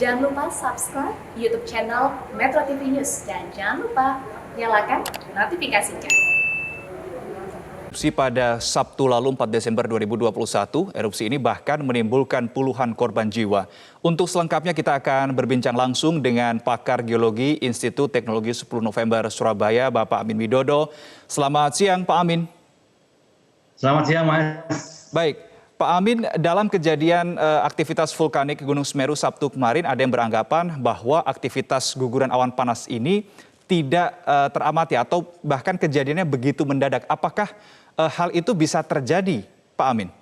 Jangan lupa subscribe YouTube channel Metro TV News dan jangan lupa nyalakan notifikasinya. Erupsi pada Sabtu lalu 4 Desember 2021, erupsi ini bahkan menimbulkan puluhan korban jiwa. Untuk selengkapnya kita akan berbincang langsung dengan pakar geologi Institut Teknologi 10 November Surabaya, Bapak Amin Widodo. Selamat siang Pak Amin. Selamat siang Mas. Baik, Pak Amin, dalam kejadian aktivitas vulkanik Gunung Semeru Sabtu kemarin ada yang beranggapan bahwa aktivitas guguran awan panas ini tidak teramati atau bahkan kejadiannya begitu mendadak. Apakah hal itu bisa terjadi, Pak Amin?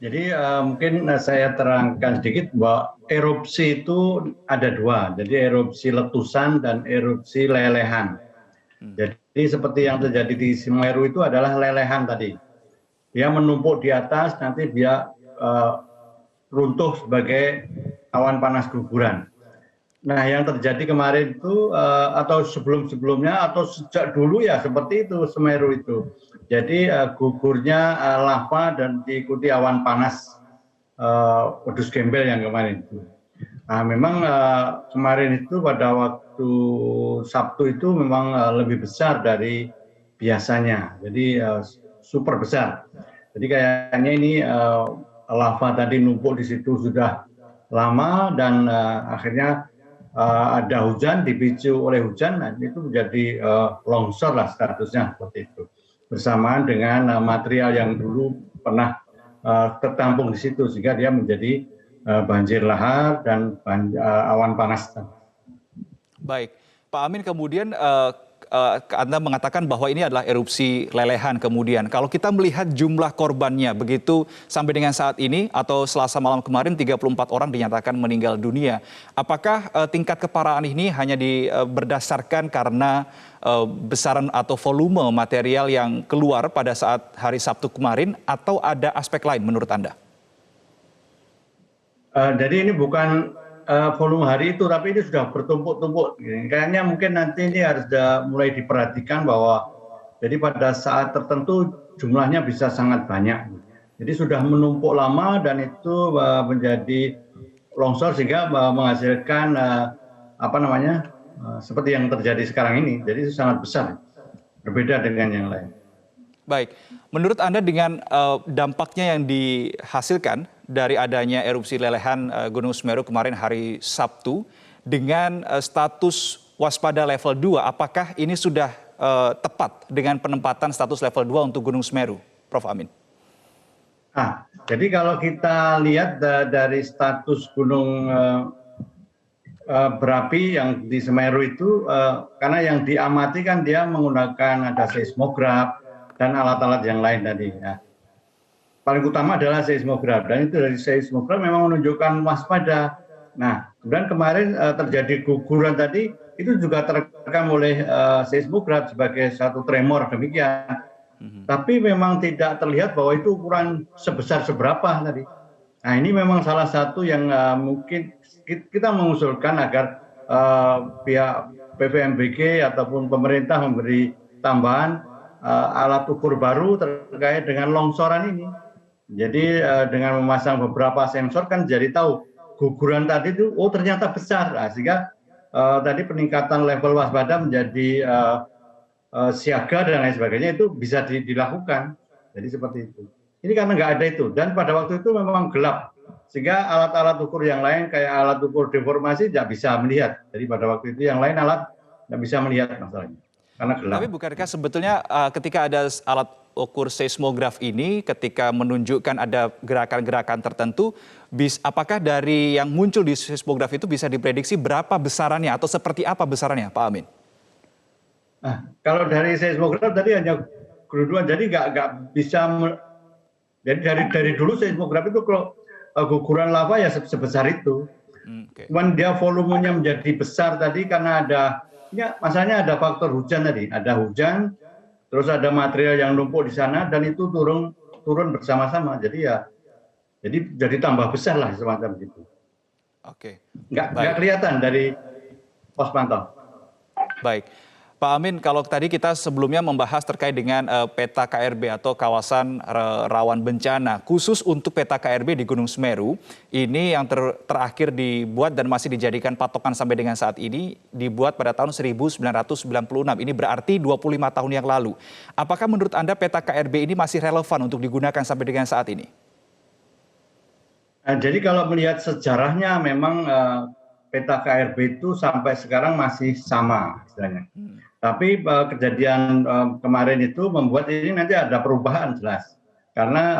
Jadi mungkin saya terangkan sedikit bahwa erupsi itu ada dua. Jadi erupsi letusan dan erupsi lelehan. Jadi seperti yang terjadi di Semeru itu adalah lelehan tadi. Dia menumpuk di atas, nanti dia runtuh sebagai awan panas guguran. Nah, yang terjadi kemarin itu atau sebelum-sebelumnya atau sejak dulu ya seperti itu Semeru itu. Jadi gugurnya lava dan diikuti awan panas wedus gembel yang kemarin itu. Nah, memang kemarin itu pada waktu Sabtu itu memang lebih besar dari biasanya. Jadi super besar. Jadi kayaknya ini lava tadi numpuk di situ sudah lama dan akhirnya ada hujan, dipicu oleh hujan, nah itu menjadi longsor lah statusnya seperti itu. Bersamaan dengan material yang dulu pernah tertampung di situ sehingga dia menjadi banjir lahar dan awan panas. Baik, Pak Amin, kemudian Anda mengatakan bahwa ini adalah erupsi lelehan kemudian. Kalau kita melihat jumlah korbannya begitu sampai dengan saat ini atau Selasa malam kemarin 34 orang dinyatakan meninggal dunia. Apakah tingkat keparahan ini hanya berdasarkan karena besaran atau volume material yang keluar pada saat hari Sabtu kemarin atau ada aspek lain menurut Anda? Jadi ini bukan volume hari itu, tapi ini sudah bertumpuk-tumpuk. Kayaknya mungkin nanti ini harus mulai diperhatikan bahwa jadi pada saat tertentu jumlahnya bisa sangat banyak. Jadi sudah menumpuk lama dan itu menjadi longsor sehingga menghasilkan seperti yang terjadi sekarang ini. Jadi itu sangat besar, berbeda dengan yang lain. Baik, menurut Anda dengan dampaknya yang dihasilkan dari adanya erupsi lelehan Gunung Semeru kemarin hari Sabtu dengan status waspada level 2, apakah ini sudah tepat dengan penempatan status level 2 untuk Gunung Semeru, Prof. Amin? Jadi kalau kita lihat dari status gunung berapi yang di Semeru itu, karena yang diamati kan dia menggunakan ada seismograf dan alat-alat yang lain tadi. Ya. Paling utama adalah seismograf dan itu dari seismograf memang menunjukkan waspada. Nah, kemudian kemarin terjadi guguran tadi itu juga terekam oleh seismograf sebagai satu tremor demikian. Tapi memang tidak terlihat bahwa itu ukuran sebesar seberapa tadi. Nah, ini memang salah satu yang mungkin kita mengusulkan agar pihak PVMBG ataupun pemerintah memberi tambahan alat ukur baru terkait dengan longsoran ini. Jadi dengan memasang beberapa sensor kan jadi tahu guguran tadi itu ternyata besar. Nah, sehingga tadi peningkatan level waspada menjadi siaga dan lain sebagainya itu bisa dilakukan. Jadi seperti itu. Ini karena nggak ada itu dan pada waktu itu memang gelap sehingga alat-alat ukur yang lain kayak alat ukur deformasi tidak bisa melihat. Jadi pada waktu itu yang lain alat tidak bisa melihat masalahnya. Tapi bukankah sebetulnya ketika ada alat ukur seismograf ini, ketika menunjukkan ada gerakan-gerakan tertentu, apakah dari yang muncul di seismograf itu bisa diprediksi berapa besarannya atau seperti apa besarannya, Pak Amin? Nah, kalau dari seismograf tadi hanya gerunduan, jadi nggak bisa. Jadi dari dulu seismograf itu kalau guguran lava ya sebesar itu. Cuman dia volumenya menjadi besar tadi karena masalahnya ada faktor hujan tadi, ada hujan, terus ada material yang numpuk di sana dan itu turun bersama-sama, jadi tambah besar lah semacam gitu. Oke. Nggak kelihatan dari pos pantau. Baik, Pak Amin, kalau tadi kita sebelumnya membahas terkait dengan peta KRB atau kawasan rawan bencana, khusus untuk peta KRB di Gunung Semeru, ini yang terakhir dibuat dan masih dijadikan patokan sampai dengan saat ini, dibuat pada tahun 1996. Ini berarti 25 tahun yang lalu. Apakah menurut Anda peta KRB ini masih relevan untuk digunakan sampai dengan saat ini? Jadi kalau melihat sejarahnya memang peta KRB itu sampai sekarang masih sama istilahnya. Tapi kejadian kemarin itu membuat ini nanti ada perubahan jelas. Karena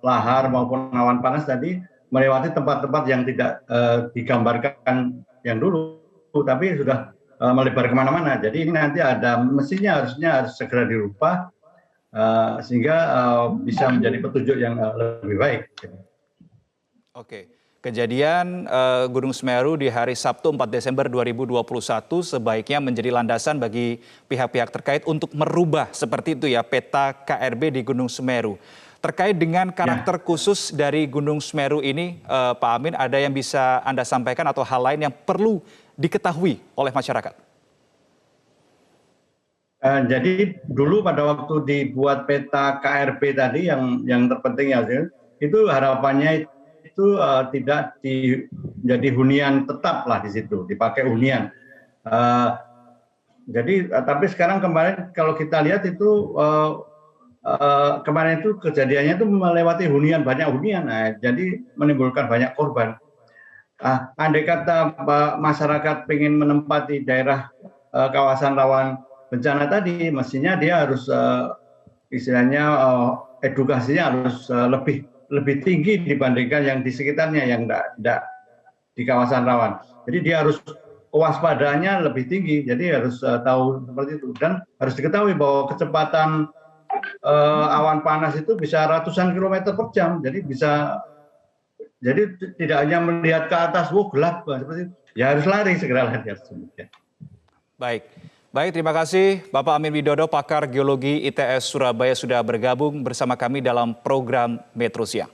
lahar maupun awan panas tadi melewati tempat-tempat yang tidak digambarkan yang dulu, tapi sudah melebar kemana-mana. Jadi ini nanti ada mestinya harus segera dirubah sehingga bisa menjadi petunjuk yang lebih baik. Oke. Kejadian Gunung Semeru di hari Sabtu 4 Desember 2021 sebaiknya menjadi landasan bagi pihak-pihak terkait untuk merubah seperti itu ya peta KRB di Gunung Semeru. Terkait dengan karakter khusus dari Gunung Semeru ini, Pak Amin, ada yang bisa Anda sampaikan atau hal lain yang perlu diketahui oleh masyarakat? Jadi dulu pada waktu dibuat peta KRB tadi yang terpenting ya, itu harapannya itu tidak jadi hunian tetap lah di situ, dipakai hunian. Jadi tapi sekarang kemarin kalau kita lihat itu kemarin itu kejadiannya itu melewati hunian, banyak hunian, jadi menimbulkan banyak korban. Andai kata masyarakat ingin menempati daerah kawasan rawan bencana tadi, mestinya dia harus istilahnya edukasinya harus lebih tinggi dibandingkan yang di sekitarnya yang tidak di kawasan rawan. Jadi dia harus kewaspadaannya lebih tinggi. Jadi harus tahu seperti itu dan harus diketahui bahwa kecepatan awan panas itu bisa ratusan kilometer per jam. Jadi tidak hanya melihat ke atas, gelap seperti itu. Ya harus lari, segera lari. Baik, terima kasih Bapak Amin Widodo, pakar geologi ITS Surabaya sudah bergabung bersama kami dalam program Metro Siang.